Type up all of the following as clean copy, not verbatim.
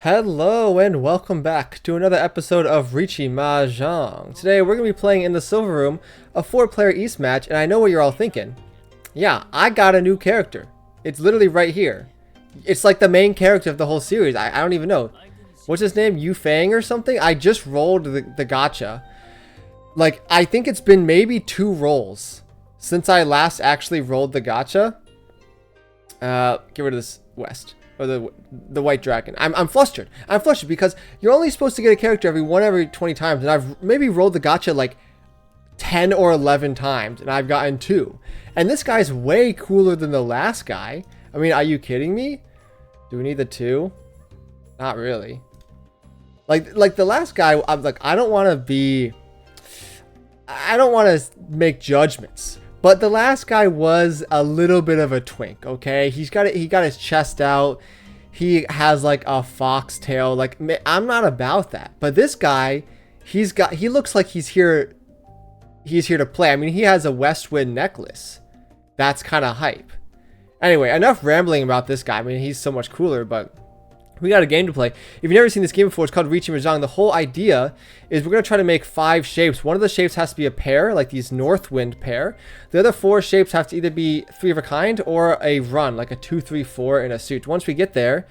Hello and welcome back to another episode of Riichi Mahjong. Today we're going to be playing in the Silver Room, a 4-player East match, and I know what you're all thinking. Yeah, I got a new character. It's literally right here. It's like the main character of the whole series. I don't even know. What's his name? Yu Fang or something? I just rolled the gacha. Like, I think it's been maybe 2 rolls since I last actually rolled the gacha. Get rid of this West. Or the white dragon. I'm flustered. I'm flustered because you're only supposed to get a character every 20 times, and I've maybe rolled the gacha like 10 or 11 times, and I've gotten 2. And this guy's way cooler than the last guy. I mean, are you kidding me? Do we need the 2? Not really. Like the last guy, I'm like, I don't want to make judgments. But the last guy was a little bit of a twink, okay? He got his chest out. He has like a fox tail. Like, I'm not about that. But this guy, he looks like he's here to play. I mean, he has a West Wind necklace. That's kind of hype. Anyway, enough rambling about this guy. I mean, he's so much cooler, but we got a game to play. If you've never seen this game before, it's called Riichi Mahjong. The whole idea is we're going to try to make 5 shapes. One of the shapes has to be a pair, like these North Wind pair. The other 4 shapes have to either be 3 of a kind or a run, like a 2, 3, 4 in a suit. Once we get there,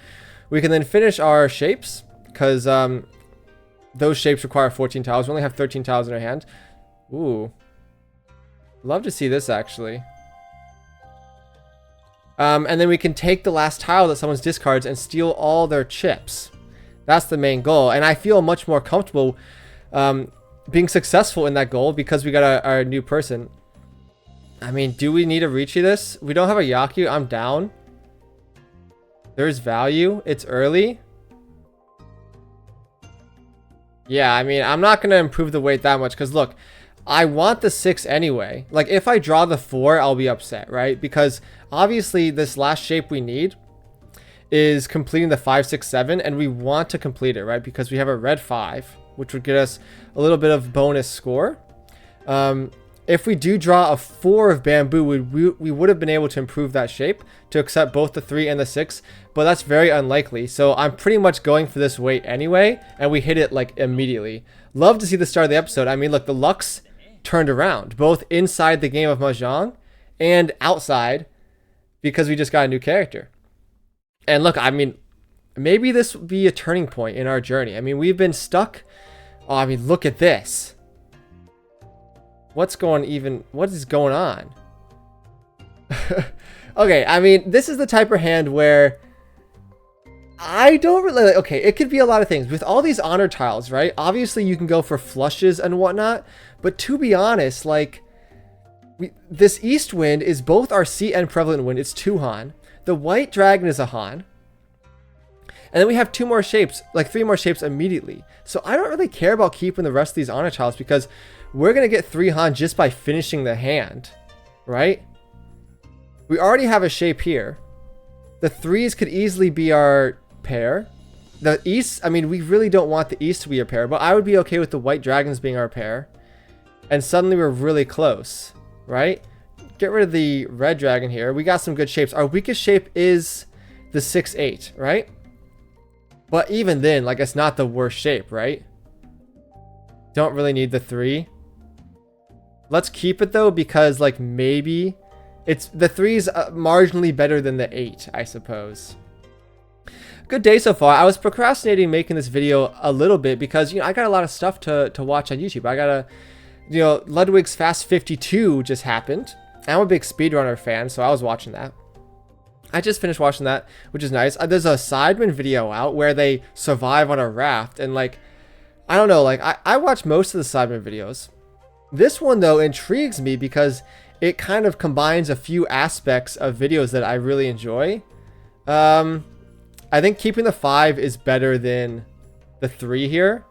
we can then finish our shapes, because those shapes require 14 tiles. We only have 13 tiles in our hand. Ooh. Love to see this, actually. And then we can take the last tile that someone's discards and steal all their chips. That's the main goal. And I feel much more comfortable being successful in that goal because we got our new person. I mean, do we need a Riichi this? We don't have a Yaku. I'm down. There's value. It's early. Yeah, I mean, I'm not going to improve the weight that much because, look, I want the 6 anyway. Like, if I draw the 4, I'll be upset, right? Because obviously this last shape we need is completing the 5, 6, 7, and we want to complete it, right? Because we have a red 5, which would get us a little bit of bonus score. If we do draw a 4 of bamboo, we would have been able to improve that shape to accept both the 3 and the 6, but that's very unlikely. So I'm pretty much going for this weight anyway, and we hit it like immediately. Love to see the start of the episode. I mean, look, the Lux turned around, both inside the game of Mahjong and outside, because we just got a new character. And look, I mean, maybe this will be a turning point in our journey. I mean, we've been stuck. Oh, I mean, look at this. What is going on? Okay, I mean, this is the type of hand where I don't really, okay, it could be a lot of things. With all these honor tiles, right? Obviously, you can go for flushes and whatnot. But to be honest, like, this East Wind is both our Seat and Prevalent Wind. It's 2 Han. The White Dragon is a Han. And then we have 2 more shapes, like 3 more shapes immediately. So I don't really care about keeping the rest of these honor tiles because we're going to get 3 Han just by finishing the hand, right? We already have a shape here. The 3s could easily be our pair. The East, I mean, we really don't want the East to be a pair, but I would be okay with the White Dragons being our pair. And suddenly we're really close, right? Get rid of the red dragon here. We got some good shapes. Our weakest shape is the 6-8, right? But even then, like, it's not the worst shape, right? Don't really need the 3. Let's keep it though, because like maybe it's the 3's marginally better than the 8, I suppose. Good day so far. I was procrastinating making this video a little bit because, you know, I got a lot of stuff to watch on YouTube. I gotta, you know, Ludwig's Fast 52 just happened. I'm a big speedrunner fan, so I was watching that. I just finished watching that, which is nice. There's a Sidemen video out where they survive on a raft, and like, I don't know, like, I watch most of the Sidemen videos. This one, though, intrigues me because it kind of combines a few aspects of videos that I really enjoy. I think keeping the 5 is better than the 3 here,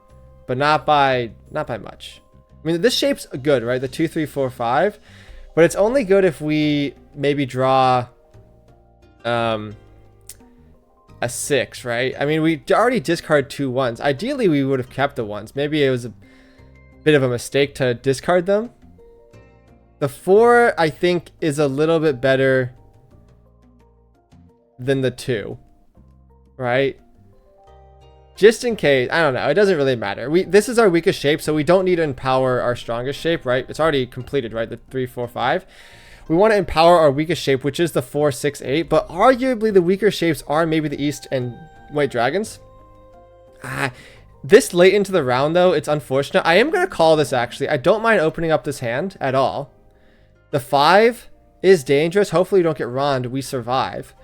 but not by much. I mean, this shape's good, right? The 2, 3, 4, 5, but it's only good if we maybe draw a 6, right? I mean, we already discard 2 1s. Ideally, we would have kept the 1s. Maybe it was a bit of a mistake to discard them. The 4, I think, is a little bit better than the 2, right? just in case, I don't know, it doesn't really matter. This is our weakest shape, so we don't need to empower our strongest shape, right? It's already completed, right? The 3, 4, 5. We want to empower our weakest shape, which is the 4, 6, 8. But arguably the weaker shapes are maybe the East and White Dragons. This late into the round, though, it's unfortunate. I am going to call this, actually. I don't mind opening up this hand at all. The 5 is dangerous. Hopefully we don't get RONNed. We survive.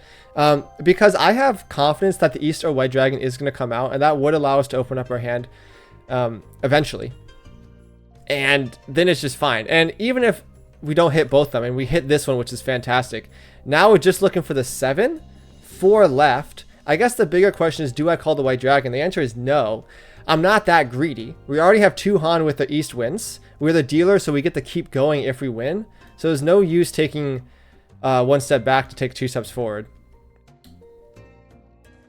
Because I have confidence that the East or White Dragon is going to come out, and that would allow us to open up our hand eventually. And then it's just fine. And even if we don't hit both of them, and we hit this one, which is fantastic, now we're just looking for the 7, 4 left. I guess the bigger question is, do I call the White Dragon? The answer is no. I'm not that greedy. We already have 2 Han with the East wins. We're the dealer, so we get to keep going if we win. So there's no use taking 1 step back to take 2 steps forward.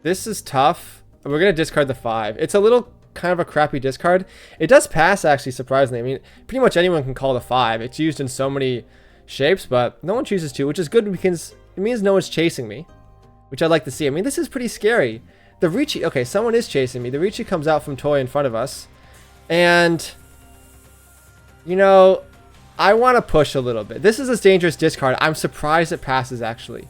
This is tough. We're going to discard the 5. It's a little kind of a crappy discard. It does pass, actually, surprisingly. I mean, pretty much anyone can call the 5. It's used in so many shapes, but no one chooses to, which is good because it means no one's chasing me, which I'd like to see. I mean, this is pretty scary. The Riichi, okay, someone is chasing me. The Riichi comes out from Toi in front of us. And, you know, I want to push a little bit. This is a dangerous discard. I'm surprised it passes, actually.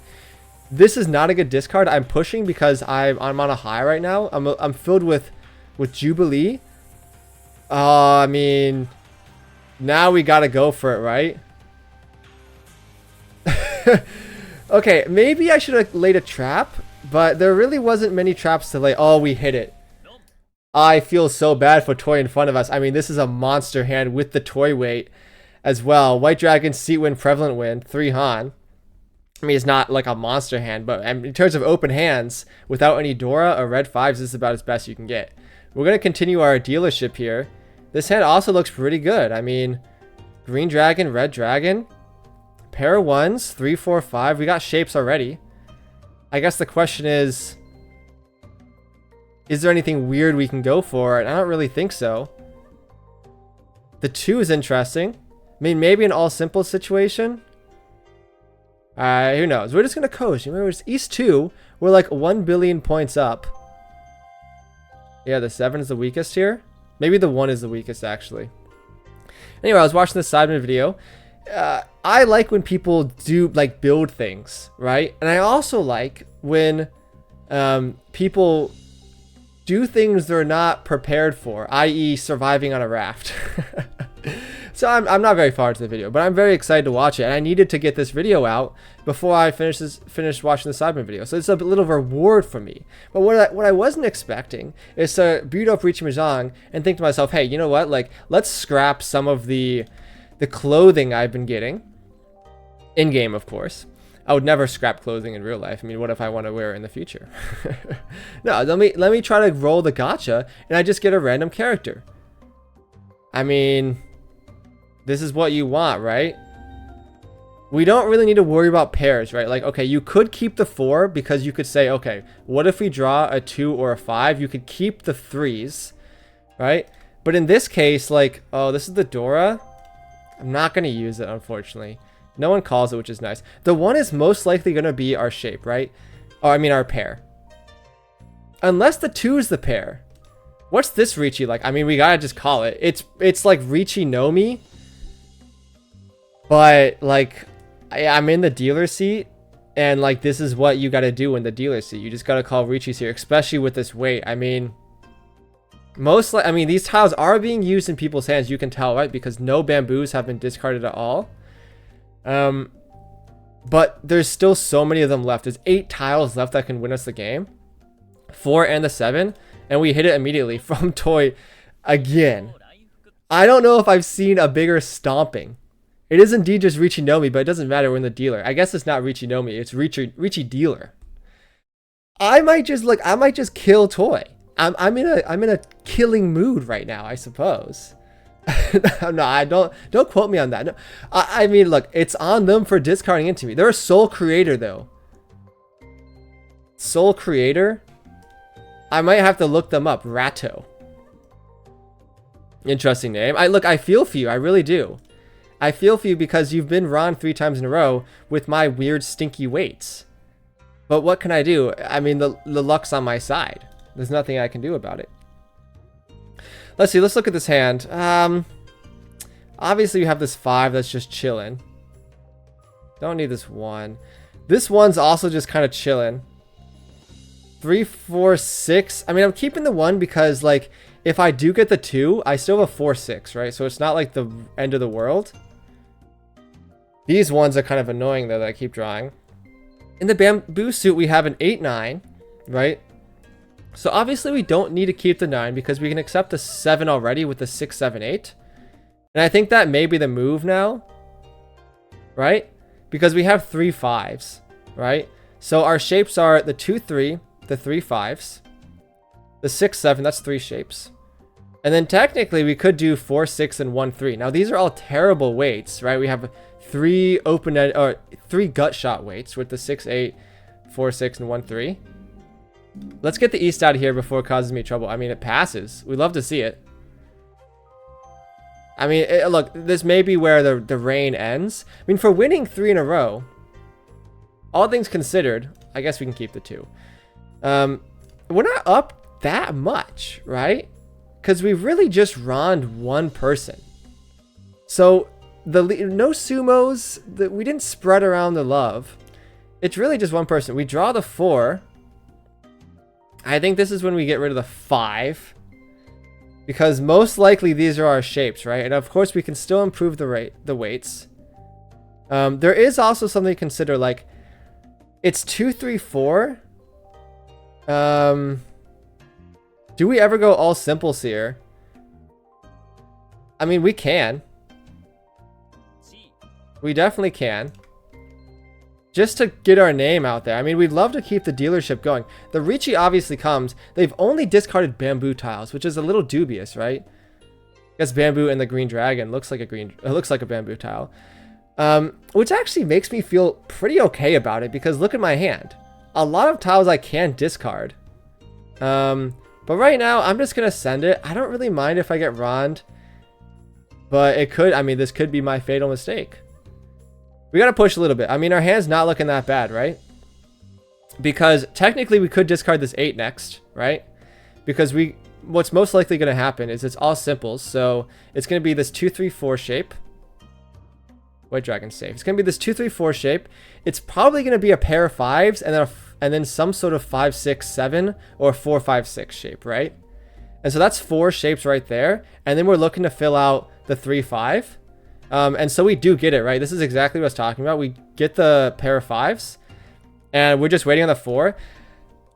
This is not a good discard. I'm pushing because I'm on a high right now. I'm filled with Jubilee. I mean, now we gotta go for it, right? Okay, maybe I should have laid a trap, but there really wasn't many traps to lay. Oh, we hit it. I feel so bad for Toi in front of us. I mean, this is a monster hand with the Toi weight as well. White Dragon, seat win, prevalent win, 3 Han. I mean, it's not like a monster hand, but in terms of open hands, without any Dora or red 5s, this is about as best you can get. We're going to continue our dealership here. This hand also looks pretty good. I mean, green dragon, red dragon, pair of 1s, 3, 4, 5. We got shapes already. I guess the question is there anything weird we can go for? And I don't really think so. The 2 is interesting. I mean, maybe an all simple situation. Who knows? We're just going to coast. Remember, it's East 2. We're like 1 billion points up. Yeah, the 7 is the weakest here. Maybe the 1 is the weakest, actually. Anyway, I was watching this Sidemen video. I like when people do, like, build things, right? And I also like when people do things they're not prepared for, i.e. surviving on a raft. So I'm not very far into the video, but I'm very excited to watch it. And I needed to get this video out before I finish watching the Sidemen video. So it's a little reward for me. But what I wasn't expecting is to boot up Riichi Mahjong and think to myself, hey, you know what? Like, let's scrap some of the clothing I've been getting. In-game, of course. I would never scrap clothing in real life. I mean, what if I want to wear it in the future? No, let me try to roll the gacha, and I just get a random character. I mean, this is what you want, right? We don't really need to worry about pairs, right? Like, okay, you could keep the 4 because you could say, okay, what if we draw a 2 or a 5? You could keep the 3s, right? But in this case, like, oh, this is the Dora. I'm not going to use it, unfortunately. No one calls it, which is nice. The 1 is most likely going to be our shape, right? Oh, I mean our pair. Unless the 2 is the pair. What's this Riichi like? I mean, we gotta just call it. It's like Riichi no Mi. But, like, I'm in the dealer seat. And, like, this is what you gotta do in the dealer seat. You just gotta call Riichi's here, especially with this weight. I mean, these tiles are being used in people's hands. You can tell, right? Because no bamboos have been discarded at all. But there's still so many of them left. There's 8 tiles left that can win us the game. 4 and the 7. And we hit it immediately from Toi again. I don't know if I've seen a bigger stomping. It is indeed just Riichi no Mi, but it doesn't matter. We're in the dealer. I guess it's not Riichi no Mi. It's Riichi dealer. I might just kill Toi. I'm in a killing mood right now, I suppose. No, don't quote me on that. No, I mean, look, it's on them for discarding into me. They're a Soul Creator, though. Soul Creator? I might have to look them up. Ratto. Interesting name. I feel for you. I really do. I feel for you because you've been RONNed 3 times in a row with my weird, stinky weights. But what can I do? I mean, the luck's on my side. There's nothing I can do about it. Let's see. Let's look at this hand. Obviously, we have this 5 that's just chilling. Don't need this 1. This one's also just kind of chilling. 3, 4, 6. I mean, I'm keeping the 1 because, like, if I do get the 2, I still have a 4, 6, right? So it's not like the end of the world. These ones are kind of annoying, though, that I keep drawing. In the bamboo suit, we have an 8, 9, right? So obviously, we don't need to keep the 9 because we can accept the 7 already with the 6, 7, 8. And I think that may be the move now, right? Because we have 3 5s, right? So our shapes are the 2, 3, the 3 5s, the 6, 7, that's 3 shapes. And then technically we could do 4, 6, and 1, 3. Now these are all terrible weights, right? We have 3 open-end or 3 gut shot weights with the 6, 8, 4, 6, and 1, 3. Let's get the east out of here before it causes me trouble. I mean, it passes. We'd love to see it. I mean, look, this may be where the reign ends. I mean, for winning 3 in a row, all things considered, I guess we can keep the 2. We're not up that much, right? Because we really just ronned 1 person. So, no sumos, we didn't spread around the love. It's really just 1 person. We draw the 4. I think this is when we get rid of the 5. Because most likely these are our shapes, right? And of course we can still improve the weights. There is also something to consider, like it's 2, 3, 4. Do we ever go all simples here? I mean, we can. We definitely can. Just to get our name out there. I mean, we'd love to keep the dealership going. The Riichi obviously comes. They've only discarded bamboo tiles, which is a little dubious, right? I guess bamboo and the green dragon looks like a bamboo tile. Which actually makes me feel pretty okay about it because look at my hand. A lot of tiles I can discard. But right now, I'm just going to send it. I don't really mind if I get ronned. But it could, I mean, this could be my fatal mistake. We got to push a little bit. I mean, our hand's not looking that bad, right? Because technically we could discard this 8 next, right? Because what's most likely going to happen is it's all simples. So it's going to be this 2, 3, 4 shape. White dragon safe. It's going to be this 2, 3, 4 shape. It's probably going to be a pair of 5s and then some sort of 5, 6, 7 or 4, 5, 6 shape, right? And so that's 4 shapes right there. And then we're looking to fill out the 3, 5. And so we do get it, right? This is exactly what I was talking about. We get the pair of 5s and we're just waiting on the 4.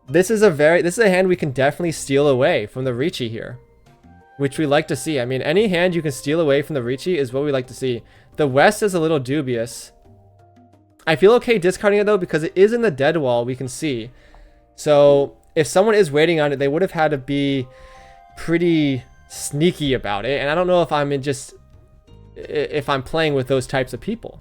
This is a hand we can definitely steal away from the Riichi here, which we like to see. I mean, any hand you can steal away from the Riichi is what we like to see. The West is a little dubious. I feel okay discarding it though, because it is in the dead wall, we can see. So if someone is waiting on it, they would have had to be pretty sneaky about it. And I don't know if I'm playing with those types of people.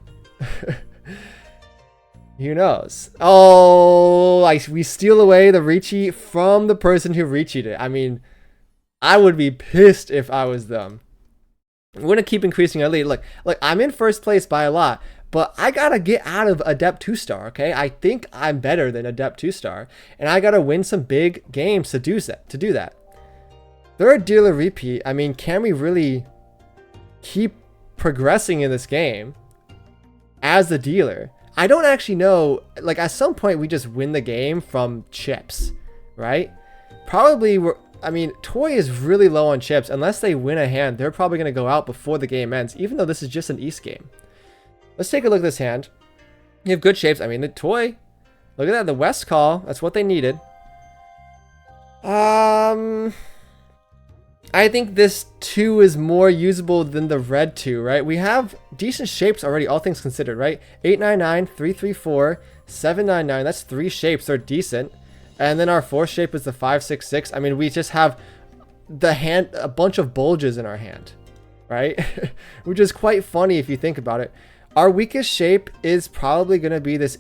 Who knows? Oh, we steal away the Riichi from the person who Riichi'd it. I mean, I would be pissed if I was them. We're going to keep increasing our lead. Look, I'm in first place by a lot, but I got to get out of Adept 2-star, okay? I think I'm better than Adept 2-star, and I got to win some big games to do that. Third dealer repeat. I mean, can we really keep progressing in this game as the dealer? I don't actually know. Like, at some point we just win the game from chips, right? Probably I mean, Toi is really low on chips. Unless they win a hand, they're probably going to go out before the game ends, even though this is just an East game. Let's take a look at this hand. You have good shapes. I mean, the Toi, look at that, the West call. That's what they needed. I think this 2 is more usable than the red 2, right? We have decent shapes already, all things considered, right? 899, 334, 799. That's 3 shapes. They're decent. And then our 4th shape is the 566. I mean, we just have a bunch of bulges in our hand, right? Which is quite funny if you think about it. Our weakest shape is probably going to be the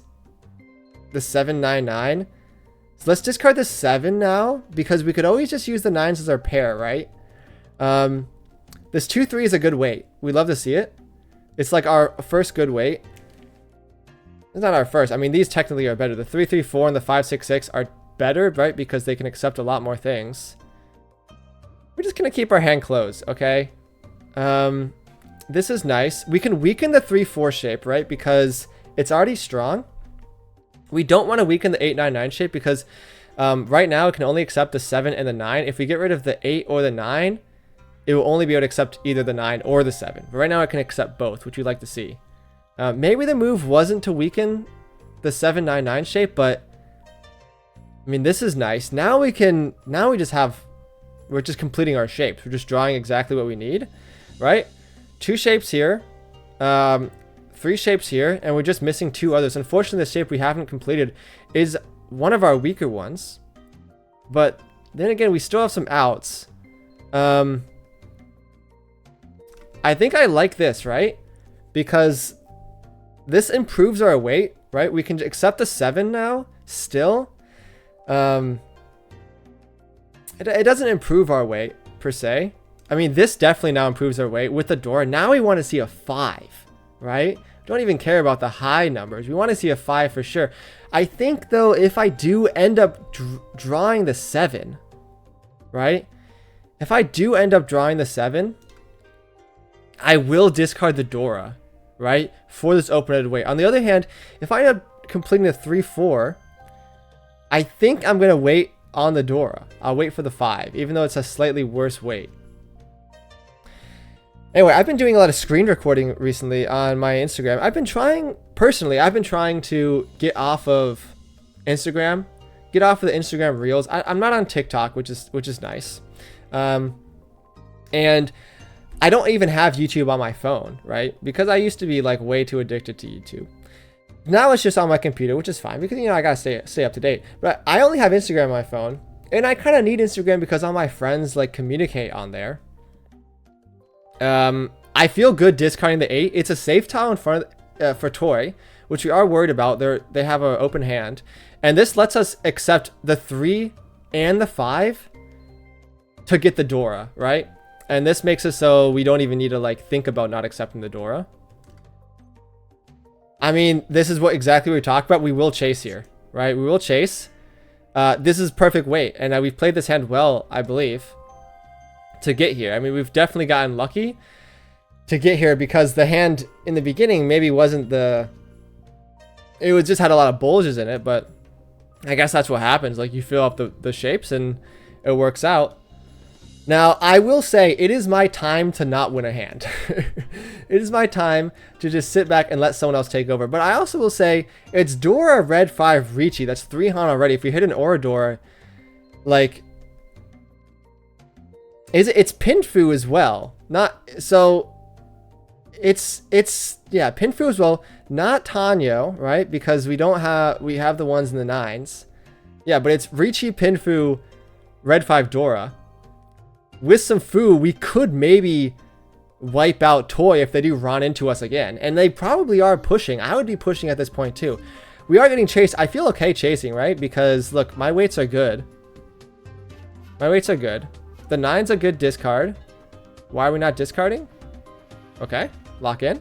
799. So let's discard the 7 now, because we could always just use the 9s as our pair, right? This 2, 3 is a good weight. We love to see it. It's like our first good weight. It's not our first. I mean, these technically are better. The 3, 3, 4 and the 5, 6, 6 are better, right? Because they can accept a lot more things. We're just gonna keep our hand closed, okay? This is nice. We can weaken the 3-4 shape, right? Because it's already strong. We don't want to weaken the 8-9-9 shape because right now it can only accept the 7 and the 9. If we get rid of the 8 or the 9, it will only be able to accept either the 9 or the 7. But right now it can accept both, which we'd like to see. Maybe the move wasn't to weaken the 7-9-9 shape, but I mean, this is nice. Now we just have, we're just completing our shapes. We're just drawing exactly what we need, right? 2 shapes here, 3 shapes here, and we're just missing 2 others. Unfortunately, the shape we haven't completed is one of our weaker ones. But then again, we still have some outs. I think I like this, right? Because this improves our weight, right? We can accept the 7 now, still. It doesn't improve our weight, per se. I mean, this definitely now improves our weight with the door. Now we want to see a 5, right? Don't even care about the high numbers. We want to see a 5 for sure. I think, though, if I do end up drawing the 7, right? If I do end up drawing the 7, I will discard the Dora, right? For this open-ended weight. On the other hand, if I end up completing the 3-4, I think I'm going to wait on the Dora. I'll wait for the 5, even though it's a slightly worse weight. Anyway, I've been doing a lot of screen recording recently on my Instagram. I've been trying to get off of Instagram, get off of the Instagram Reels. I'm not on TikTok, which is nice. And I don't even have YouTube on my phone, right? Because I used to be like way too addicted to YouTube. Now it's just on my computer, which is fine because, you know, I gotta stay up to date. But I only have Instagram on my phone, and I kind of need Instagram because all my friends like communicate on there. I feel good discarding the 8. It's a safe tile in front for Toi, which we are worried about. They have an open hand, and this lets us accept the 3 and the 5 to get the Dora, right? And this makes it so we don't even need to like think about not accepting the Dora. I mean, this is exactly what we talked about. We will chase here, right? We will chase. This is perfect weight, and we've played this hand well, I believe, to get here. I mean, we've definitely gotten lucky to get here because the hand in the beginning maybe wasn't it just had a lot of bulges in it, but I guess that's what happens. Like, you fill up the shapes and it works out. Now, I will say it is my time to not win a hand. It is my time to just sit back and let someone else take over. But I also will say it's Dora Red 5 Riichi. That's 3 Han already. If we hit an Oradora, like, it's Pinfu as well. Yeah, Pinfu as well. Not Tanyo, right? Because we have the ones in the 9s. Yeah, but it's Riichi, Pinfu, Red 5 Dora. With some Fu, we could maybe wipe out Toi if they do run into us again. And they probably are pushing. I would be pushing at this point too. We are getting chased. I feel okay chasing, right? Because look, my weights are good. My weights are good. The 9's a good discard. Why are we not discarding? Okay, lock in.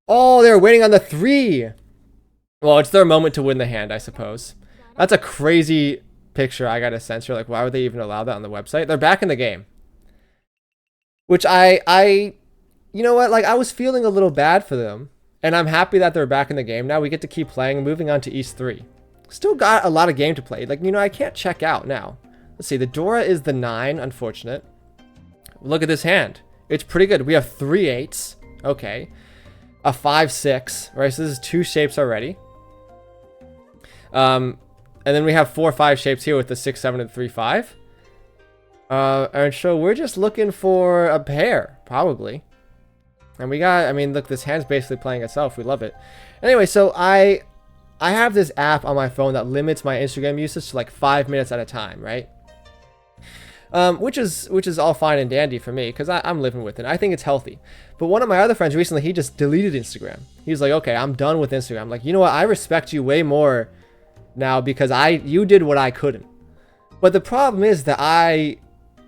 Oh, they're waiting on the 3. Well, it's their moment to win the hand, I suppose. That's a crazy picture I gotta censor. Like, why would they even allow that on the website? They're back in the game. Which you know what? Like, I was feeling a little bad for them. And I'm happy that they're back in the game. Now we get to keep playing and moving on to East 3. Still got a lot of game to play. Like, you know, I can't check out now. Let's see. The Dora is the 9. Unfortunate. Look at this hand. It's pretty good. We have 3 8s. Okay. A 5 6. Right, so this is 2 shapes already. And then we have 4 5 shapes here with the 6 7 and 3 5. And so we're just looking for a pair, probably. And we got, I mean, look, this hand's basically playing itself. We love it. Anyway, so I have this app on my phone that limits my Instagram usage to like 5 minutes at a time, right? Which is all fine and dandy for me because I'm living with it. I think it's healthy. But one of my other friends recently, he just deleted Instagram. He's like, okay, I'm done with Instagram. I'm like, you know what? I respect you way more now because you did what I couldn't. But the problem is that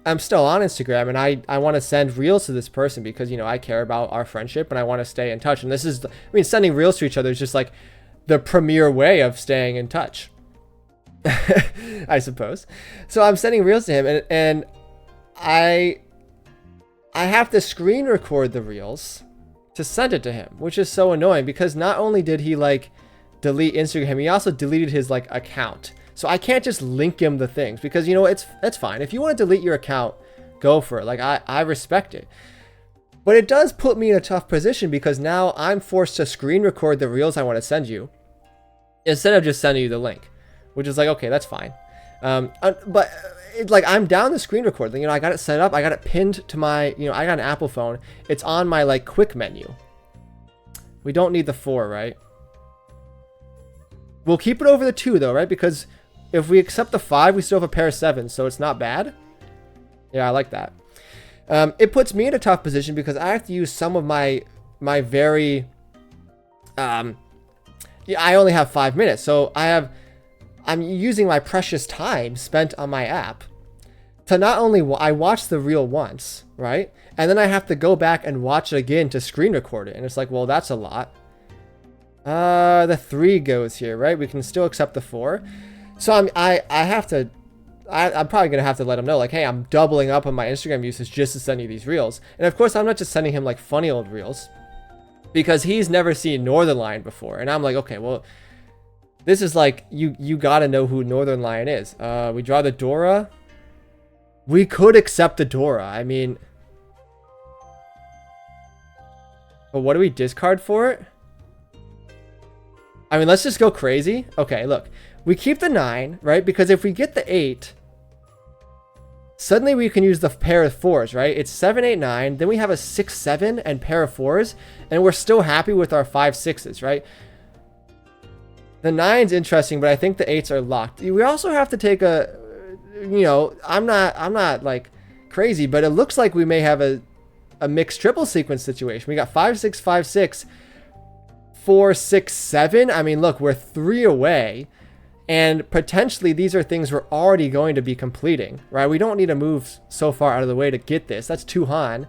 I'm still on Instagram and I want to send reels to this person because, you know, I care about our friendship and I want to stay in touch. And this is, I mean, sending reels to each other is just like the premier way of staying in touch. I suppose. So I'm sending reels to him, and I have to screen record the reels to send it to him, which is so annoying because not only did he like delete Instagram, he also deleted his like account. So I can't just link him the things because, you know, it's fine. If you want to delete your account, go for it. Like I respect it. But it does put me in a tough position because now I'm forced to screen record the reels I want to send you instead of just sending you the link, which is like, okay, that's fine. But it's like I'm down the screen record. You know, I got it set up. I got it pinned to my, you know, I got an Apple phone. It's on my like quick menu. We don't need the 4, right? We'll keep it over the 2 though, right? Because if we accept the 5, we still have a pair of 7s, so it's not bad. Yeah, I like that. It puts me in a tough position because I have to use some of my very yeah, I only have 5 minutes, so I'm using my precious time spent on my app to not only I watch the reel once, right? And then I have to go back and watch it again to screen record it. And it's like, well, that's a lot. The 3 goes here, right? We can still accept the 4. So I'm probably gonna have to let him know, like, hey, I'm doubling up on my Instagram usage just to send you these reels. And of course, I'm not just sending him like funny old reels because he's never seen Northern Lion before. And I'm like, okay, well, this is like, you gotta know who Northern Lion is. We draw the Dora. We could accept the Dora. I mean, but what do we discard for it? I mean, let's just go crazy. Okay, look, we keep the 9, right? Because if we get the 8, suddenly we can use the pair of 4s, right? It's 7, 8, 9. Then we have a 6, 7 and pair of 4s, and we're still happy with our 5, 6s, right? The 9's interesting, but I think the 8s are locked. We also have to take a, you know, I'm not like crazy, but it looks like we may have a mixed triple sequence situation. We got 5, 6, 5, 6, 4, 6, 7. I mean, look, we're 3 away, and potentially these are things we're already going to be completing, right? We don't need to move so far out of the way to get this. That's 2 Han,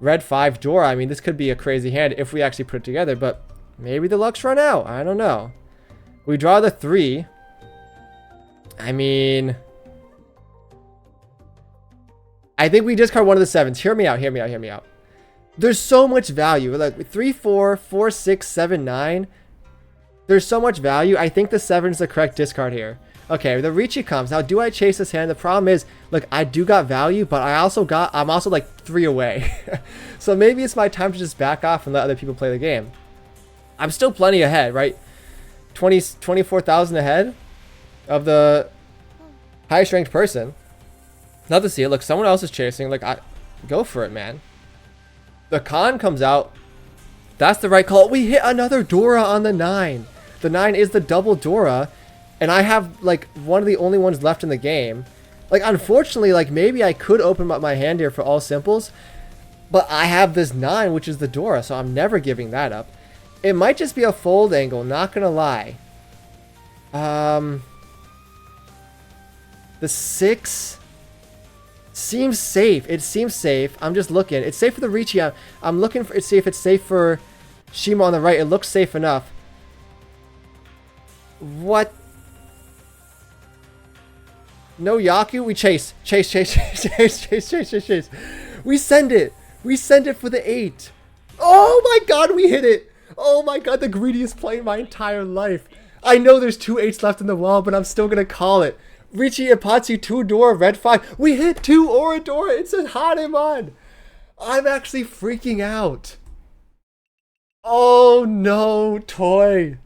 red 5 Dora. I mean, this could be a crazy hand if we actually put it together, but maybe the luck's run out. I don't know. We draw the 3. I mean, I think we discard one of the 7s. Hear me out, hear me out, hear me out. There's so much value. Like 3, 4, 4, 6, 7, 9. There's so much value. I think the 7's the correct discard here. Okay, the Riichi comes. Now, do I chase this hand? The problem is, look, I do got value, but I'm also like 3 away. So maybe it's my time to just back off and let other people play the game. I'm still plenty ahead, right? 24,000 ahead of the highest ranked person. Love to see it. Look, someone else is chasing. Like, go for it, man. The Khan comes out. That's the right call. We hit another Dora on the 9. The 9 is the double Dora, and I have like one of the only ones left in the game. Like, unfortunately, like maybe I could open up my hand here for all simples, but I have this 9, which is the Dora, so I'm never giving that up. It might just be a fold angle, not gonna lie. The 6 seems safe. It seems safe. I'm just looking. It's safe for the Riichi. I'm looking for, see if it's safe for Shima on the right. It looks safe enough. What? No Yaku? We chase. Chase, chase, chase, chase, chase, chase, chase, chase. We send it. We send it for the 8. Oh my god, we hit it. Oh my god, the greediest play in my entire life. I know there's 2 8s left in the wall, but I'm still going to call it. Riichi Ipatsu 2 Dora, red 5. We hit 2 Oradora. It's a Hanemon. I'm actually freaking out. Oh no, Toi.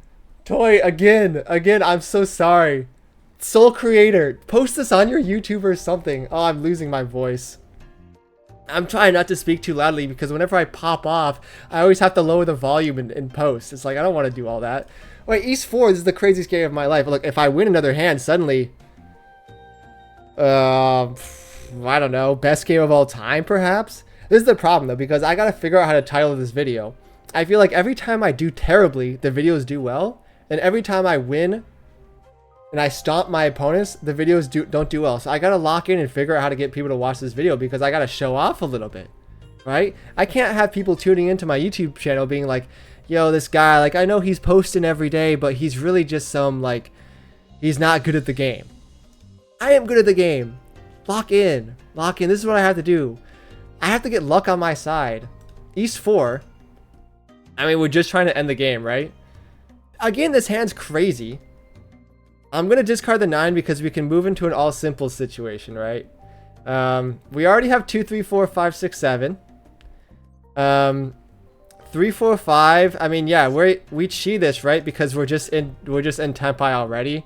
Toi, again, I'm so sorry. Soul Creator, post this on your YouTube or something. Oh, I'm losing my voice. I'm trying not to speak too loudly because whenever I pop off, I always have to lower the volume in post. It's like, I don't want to do all that. Wait, East 4, this is the craziest game of my life. Look, if I win another hand, suddenly, I don't know, best game of all time, perhaps? This is the problem, though, because I got to figure out how to title this video. I feel like every time I do terribly, the videos do well. And every time I win and I stomp my opponents, the videos don't do well. So I got to lock in and figure out how to get people to watch this video because I got to show off a little bit, right? I can't have people tuning into my YouTube channel being like, yo, this guy, like, I know he's posting every day, but he's really just some, like, He's not good at the game. I am good at the game. Lock in. Lock in. This is what I have to do. I have to get luck on my side. East 4. I mean, we're just trying to end the game, right? Again, this hand's crazy. I'm going to discard the 9 because we can move into an all simple situation, right? We already have 2, 3, 4, 5, 6, 7. 3, 4, 5. I mean, yeah, we cheat this, right? Because we're just in tempai already.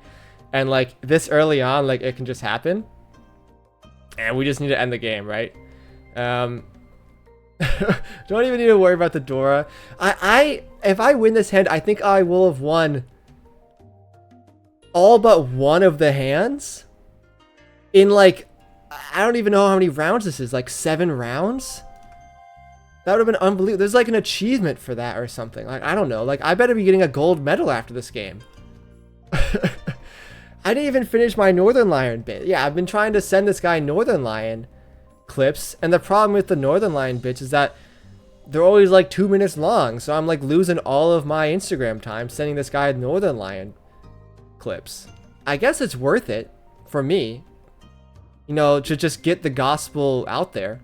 And like this early on, like it can just happen. And we just need to end the game, right? Don't even need to worry about the Dora. If I win this hand, I think I will have won all but one of the hands in like, I don't even know how many rounds this is, like 7 rounds. That would have been unbelievable. There's like an achievement for that or something. Like, I don't know. Like, I better be getting a gold medal after this game. I didn't even finish my Northern Lion bit. Yeah, I've been trying to send this guy Northern Lion clips, and the problem with the Northern Lion bits is that they're always like 2 minutes long, so I'm like losing all of my Instagram time sending this guy Northern Lion clips. I guess it's worth it for me, you know, to just get the gospel out there.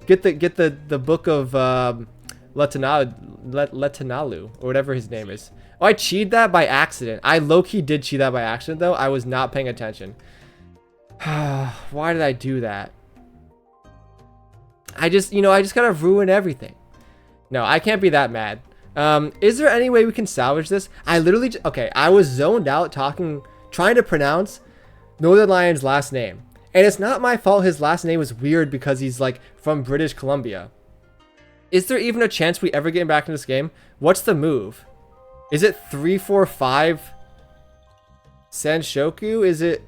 get the book of Letanalu, or whatever his name is. Oh, I cheated that by accident. I low-key did cheat that by accident, though. I was not paying attention. Why did I do that? I just gotta ruin everything. No, I can't be that mad. Is there any way we can salvage this? Okay, I was zoned out trying to pronounce Northern Lion's last name. And it's not my fault his last name was weird because he's like from British Columbia. Is there even a chance we ever get back in this game? What's the move? Is it 3, 4, 5 Senshoku? Is it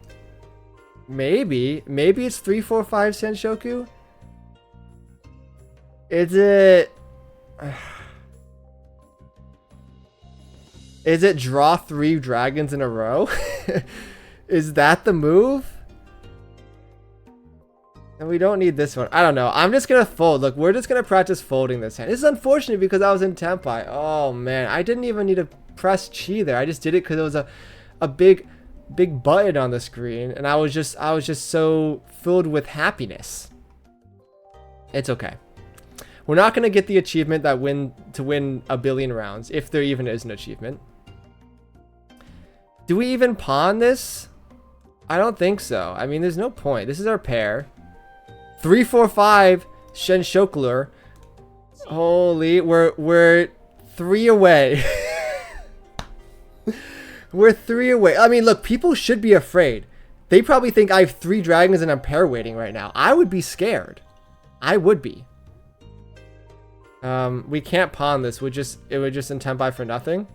maybe it's 3, 4, 5 Senshoku? Is it draw 3 dragons in a row? Is that the move? And we don't need this one. I don't know. I'm just going to fold. Look, we're just going to practice folding this hand. This is unfortunate because I was in Tempai. Oh, man. I didn't even need to press Chi there. I just did it because it was a big button on the screen. And I was just so filled with happiness. It's okay. We're not going to get the achievement that to win a billion rounds, if there even is an achievement. Do we even pawn this? I don't think so. I mean, there's no point. This is our pair. 3, 4, 5 Shenshokler. Holy, we're 3 away. We're 3 away. I mean, look, people should be afraid. They probably think I have 3 dragons and I'm pair waiting right now. I would be scared. I would be. We can't pawn this. It would just intempai for nothing.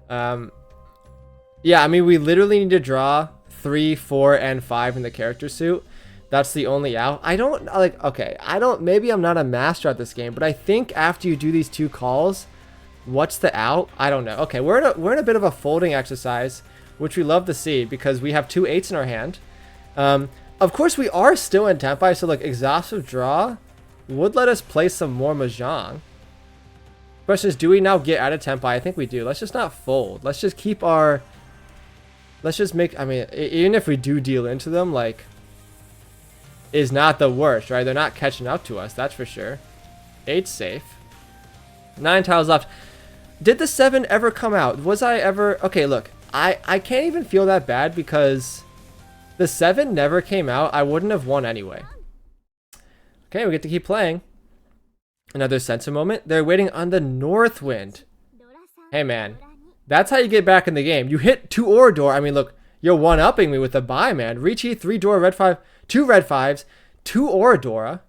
Yeah, I mean, we literally need to draw 3, 4, and 5 in the character suit. That's the only out. I don't like. Okay, maybe I'm not a master at this game, but I think after you do these 2 calls, what's the out? I don't know. Okay, we're in a bit of a folding exercise, which we love to see because we have 2 8s in our hand. Of course, we are still in tempai, so like exhaustive draw would let us play some more Mahjong. Question is, do we now get out of tempai? I think we do. Let's just not fold. Let's just keep our. Let's just make. I mean, even if we do deal into them, like, is not the worst, right? They're not catching up to us, that's for sure. 8's safe. 9 tiles left. Did the 7 ever come out? Was I ever... Okay, look. I can't even feel that bad because the 7 never came out. I wouldn't have won anyway. Okay, we get to keep playing. Another Sensa moment. They're waiting on the North Wind. Hey, man. That's how you get back in the game. You hit 2 ore door. I mean, look. You're one-upping me with a buy, man. Riichi, 3 Dora, red 5, 2 red 5s, 2 Oradora.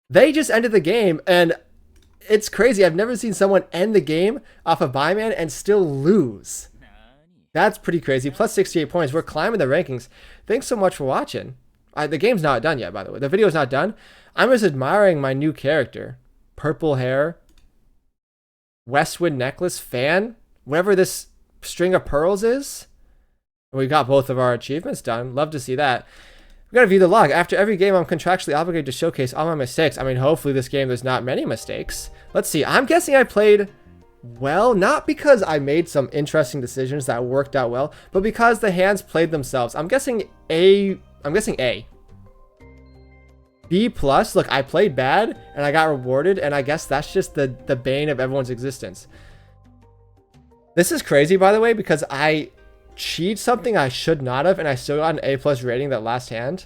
They just ended the game, and it's crazy. I've never seen someone end the game off a buy, man, and still lose. That's pretty crazy. Plus 68 points. We're climbing the rankings. Thanks so much for watching. The game's not done yet, by the way. The video's not done. I'm just admiring my new character. Purple hair. Westwood necklace. Fan. Whatever this string of pearls is. We got both of our achievements done. Love to see that. We gotta view the log. After every game, I'm contractually obligated to showcase all my mistakes. I mean, hopefully this game there's not many mistakes. Let's see. I'm guessing I played well, not because I made some interesting decisions that worked out well, but because the hands played themselves. I'm guessing A. B plus, look, I played bad and I got rewarded, and I guess that's just the bane of everyone's existence. This is crazy, by the way, because I cheated something I should not have, and I still got an A plus rating that last hand.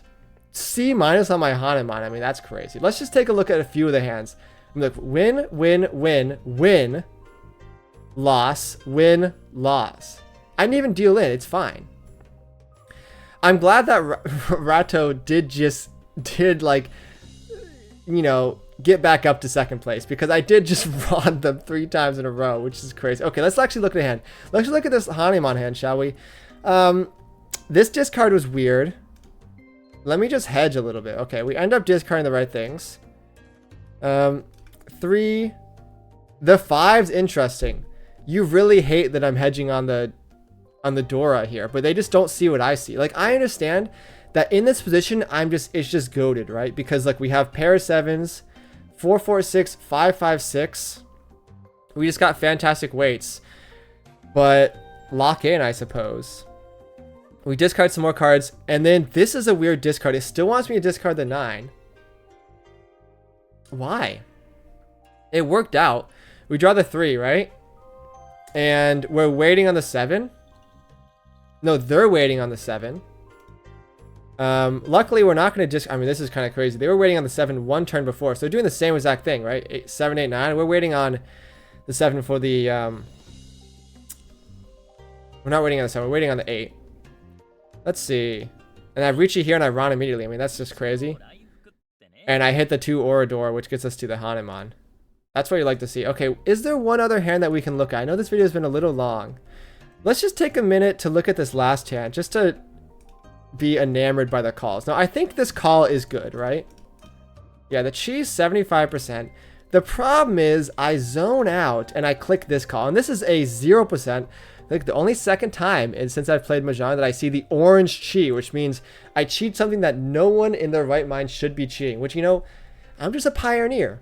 C minus on my Hanuman. I mean, that's crazy. Let's just take a look at a few of the hands. I'm like, win, win, win, win, loss, win, loss. I didn't even deal in. It's fine. I'm glad that Rato did like, you know, get back up to second place, because I did just run them 3 times in a row, which is crazy. Okay, let's actually look at a hand. Let's look at this Hanuman hand, shall we? This discard was weird. Let me just hedge a little bit. Okay, we end up discarding the right things. 3. The 5's interesting. You really hate that I'm hedging on the Dora here, but they just don't see what I see. Like, I understand that in this position, it's just goated, right? Because like we have pair of 7s, 4, 4, 6, 5, 5, 6. We just got fantastic weights, but lock in, I suppose. We discard some more cards, and then this is a weird discard. It still wants me to discard the 9. Why? It worked out. We draw the 3, right? And we're waiting on the 7. No, they're waiting on the 7. Luckily, we're not going to I mean, this is kind of crazy. They were waiting on the 7 one turn before, so they're doing the same exact thing, right? 8, 7, 8, 9. We're waiting on the 7 for the, we're not waiting on the 7. We're waiting on the 8. Let's see. And I have Riichi here, and I run immediately. I mean, that's just crazy. And I hit the 2 Orador, which gets us to the Hanuman. That's what you like to see. Okay, is there one other hand that we can look at? I know this video has been a little long. Let's just take a minute to look at this last hand, just to be enamored by the calls. Now, I think this call is good, right? Yeah, the cheese 75%. The problem is I zone out and I click this call, and this is a 0%. Like the only second time since I've played Mahjong that I see the orange cheat, which means I cheat something that no one in their right mind should be cheating, which, you know, I'm just a pioneer.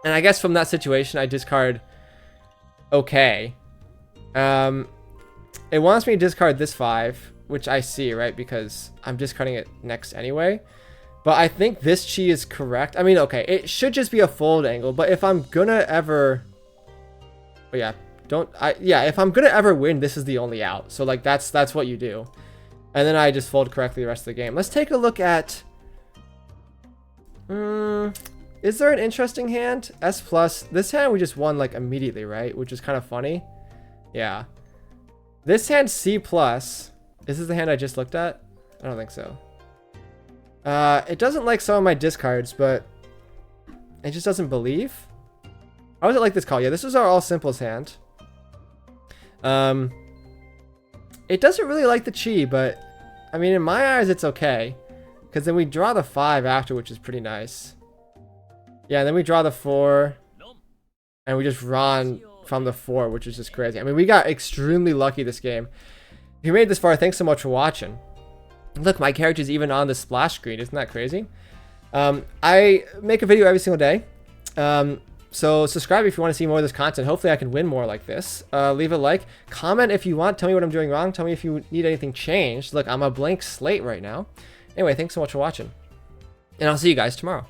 And I guess from that situation, I discard okay. It wants me to discard this 5, which I see, right? Because I'm discarding it next anyway. But I think this chi is correct. I mean, okay, it should just be a fold angle, but if I'm gonna ever... But yeah, if I'm gonna ever win, this is the only out. So like that's what you do. And then I just fold correctly the rest of the game. Let's take a look at... is there an interesting hand? S plus. This hand we just won like immediately, right? Which is kind of funny. Yeah. This hand C plus. Is this the hand I just looked at? I don't think so. It doesn't like some of my discards, but it just doesn't believe. How does it like this call? Yeah, this is our all simples hand. It doesn't really like the chi, but I mean, in my eyes, it's okay. Because then we draw the 5 after, which is pretty nice. Yeah, and then we draw the 4. And we just run from the 4, which is just crazy. I mean, we got extremely lucky this game. If you made it this far, thanks so much for watching. Look, my character's even on the splash screen. Isn't that crazy? I make a video every single day. So subscribe if you want to see more of this content. Hopefully I can win more like this. Leave a like. Comment if you want. Tell me what I'm doing wrong. Tell me if you need anything changed. Look, I'm a blank slate right now. Anyway, thanks so much for watching. And I'll see you guys tomorrow.